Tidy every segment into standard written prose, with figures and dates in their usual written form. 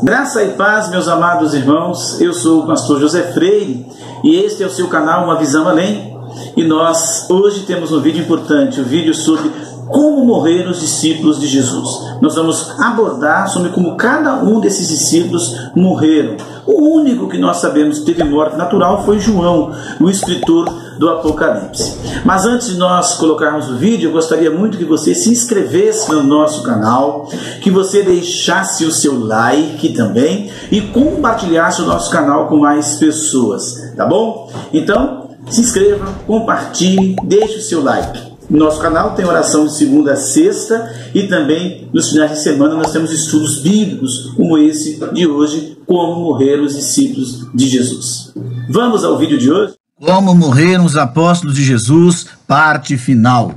Graça e paz, meus amados irmãos, eu sou o pastor José Freire e este é o seu canal Uma Visão Além. E nós hoje temos um vídeo importante, um vídeo sobre como morreram os discípulos de Jesus. Nós vamos abordar sobre como cada um desses discípulos morreram. O único que nós sabemos que teve morte natural foi João, o escritor do Apocalipse. Mas antes de nós colocarmos o vídeo, eu gostaria muito que você se inscrevesse no nosso canal, que você deixasse o seu like também e compartilhasse o nosso canal com mais pessoas, tá bom? Então, se inscreva, compartilhe, deixe o seu like. No nosso canal tem oração de segunda a sexta e também nos finais de semana nós temos estudos bíblicos como esse de hoje, como morreram os discípulos de Jesus. Vamos ao vídeo de hoje? Como morreram os apóstolos de Jesus, parte final.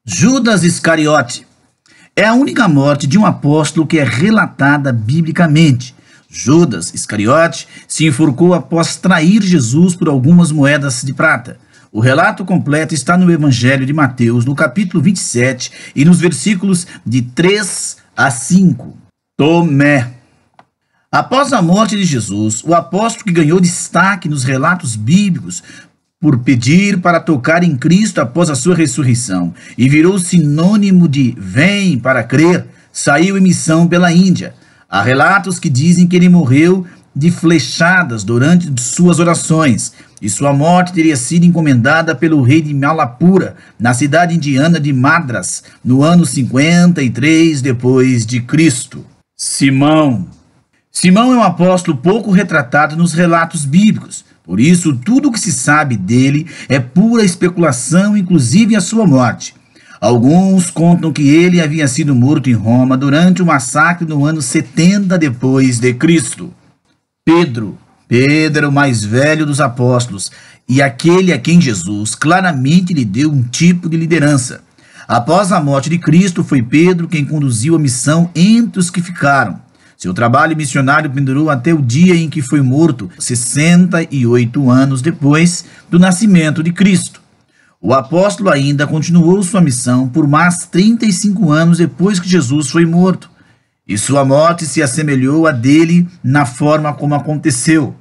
Judas Iscariote. É a única morte de um apóstolo que é relatada biblicamente. Judas Iscariote se enforcou após trair Jesus por algumas moedas de prata. O relato completo está no Evangelho de Mateus, no capítulo 27 e nos versículos de 3 a 5. Tomé. Após a morte de Jesus, o apóstolo que ganhou destaque nos relatos bíblicos por pedir para tocar em Cristo após a sua ressurreição e virou sinônimo de vem para crer, saiu em missão pela Índia. Há relatos que dizem que ele morreu de flechadas durante suas orações, e sua morte teria sido encomendada pelo rei de Malapura, na cidade indiana de Madras, no ano 53 depois de Cristo. Simão. Simão é um apóstolo pouco retratado nos relatos bíblicos, por isso tudo o que se sabe dele é pura especulação, inclusive a sua morte. Alguns contam que ele havia sido morto em Roma durante o massacre no ano 70 depois de Cristo. Pedro. Pedro era o mais velho dos apóstolos e aquele a quem Jesus claramente lhe deu um tipo de liderança. Após a morte de Cristo, foi Pedro quem conduziu a missão entre os que ficaram. Seu trabalho missionário pendurou até o dia em que foi morto, 68 anos depois do nascimento de Cristo. O apóstolo ainda continuou sua missão por mais 35 anos depois que Jesus foi morto. E sua morte se assemelhou à dele na forma como aconteceu.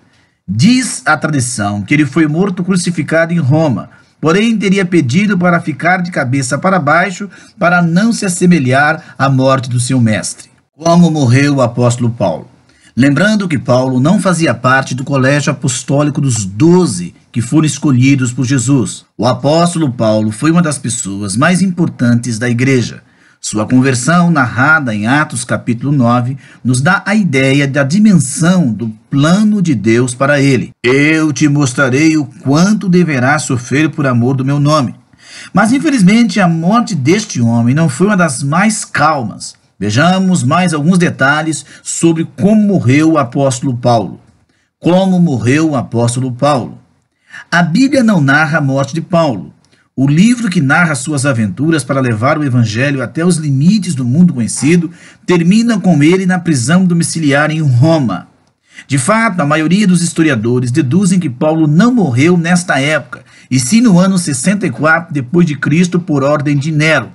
Diz a tradição que ele foi morto crucificado em Roma, porém teria pedido para ficar de cabeça para baixo para não se assemelhar à morte do seu mestre. Como morreu o apóstolo Paulo? Lembrando que Paulo não fazia parte do colégio apostólico dos 12 que foram escolhidos por Jesus. O apóstolo Paulo foi uma das pessoas mais importantes da igreja. Sua conversão, narrada em Atos capítulo 9, nos dá a ideia da dimensão do plano de Deus para ele. Eu te mostrarei o quanto deverás sofrer por amor do meu nome. Mas infelizmente a morte deste homem não foi uma das mais calmas. Vejamos mais alguns detalhes sobre como morreu o apóstolo Paulo. Como morreu o apóstolo Paulo? A Bíblia não narra a morte de Paulo. O livro que narra suas aventuras para levar o evangelho até os limites do mundo conhecido termina com ele na prisão domiciliar em Roma. De fato, a maioria dos historiadores deduzem que Paulo não morreu nesta época, e sim no ano 64 depois de Cristo por ordem de Nero.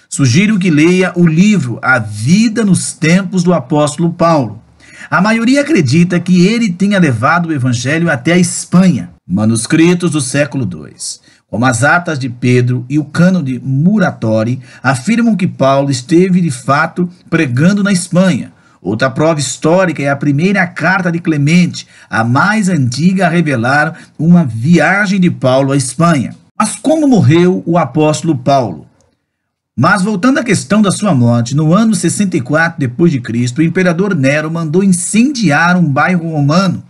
Sugiro que leia o livro A Vida nos Tempos do Apóstolo Paulo. A maioria acredita que ele tenha levado o evangelho até a Espanha. Manuscritos do século II, como as Atas de Pedro e o Cânone de Muratori, afirmam que Paulo esteve de fato pregando na Espanha. Outra prova histórica é a primeira carta de Clemente, a mais antiga a revelar uma viagem de Paulo à Espanha. Mas como morreu o apóstolo Paulo? Mas voltando à questão da sua morte, no ano 64 depois de Cristo, o imperador Nero mandou incendiar um bairro romano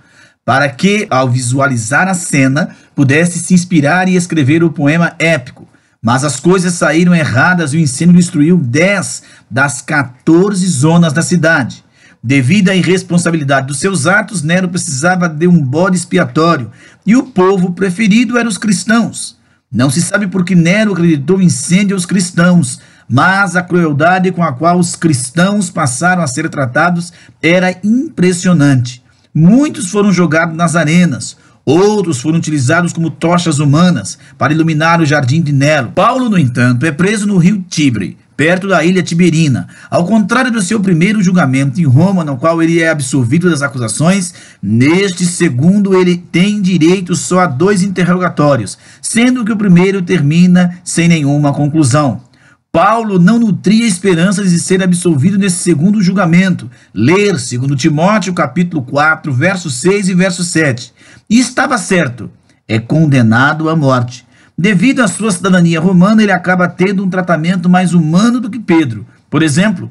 para que, ao visualizar a cena, pudesse se inspirar e escrever o poema épico. Mas as coisas saíram erradas e o incêndio destruiu 10 das 14 zonas da cidade. Devido à irresponsabilidade dos seus atos, Nero precisava de um bode expiatório, e o povo preferido eram os cristãos. Não se sabe por que Nero acreditou incêndio aos cristãos, mas a crueldade com a qual os cristãos passaram a ser tratados era impressionante. Muitos foram jogados nas arenas, outros foram utilizados como tochas humanas para iluminar o jardim de Nero. Paulo, no entanto, é preso no rio Tibre, perto da ilha Tiberina. Ao contrário do seu primeiro julgamento em Roma, no qual ele é absolvido das acusações, neste segundo ele tem direito só a 2 interrogatórios, sendo que o primeiro termina sem nenhuma conclusão. Paulo não nutria esperanças de ser absolvido nesse segundo julgamento. Ler 2 Timóteo capítulo 4, versos 6 e verso 7. E estava certo, é condenado à morte. Devido à sua cidadania romana, ele acaba tendo um tratamento mais humano do que Pedro. Por exemplo,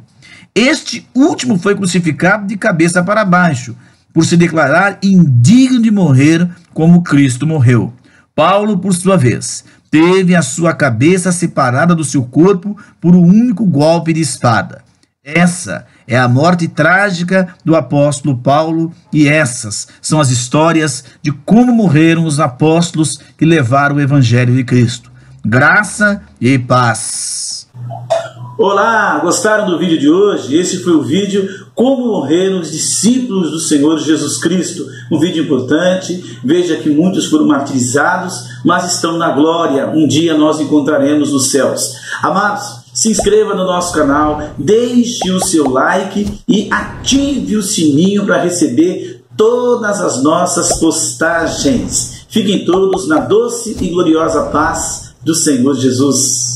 este último foi crucificado de cabeça para baixo, por se declarar indigno de morrer como Cristo morreu. Paulo, por sua vez, teve a sua cabeça separada do seu corpo por um único golpe de espada. Essa é a morte trágica do apóstolo Paulo e essas são as histórias de como morreram os apóstolos que levaram o evangelho de Cristo. Graça e paz. Olá, gostaram do vídeo de hoje? Esse foi o vídeo Como Morreram os Discípulos do Senhor Jesus Cristo. Um vídeo importante. Veja que muitos foram martirizados, mas estão na glória. Um dia nós encontraremos nos céus. Amados, se inscreva no nosso canal, deixe o seu like e ative o sininho para receber todas as nossas postagens. Fiquem todos na doce e gloriosa paz do Senhor Jesus.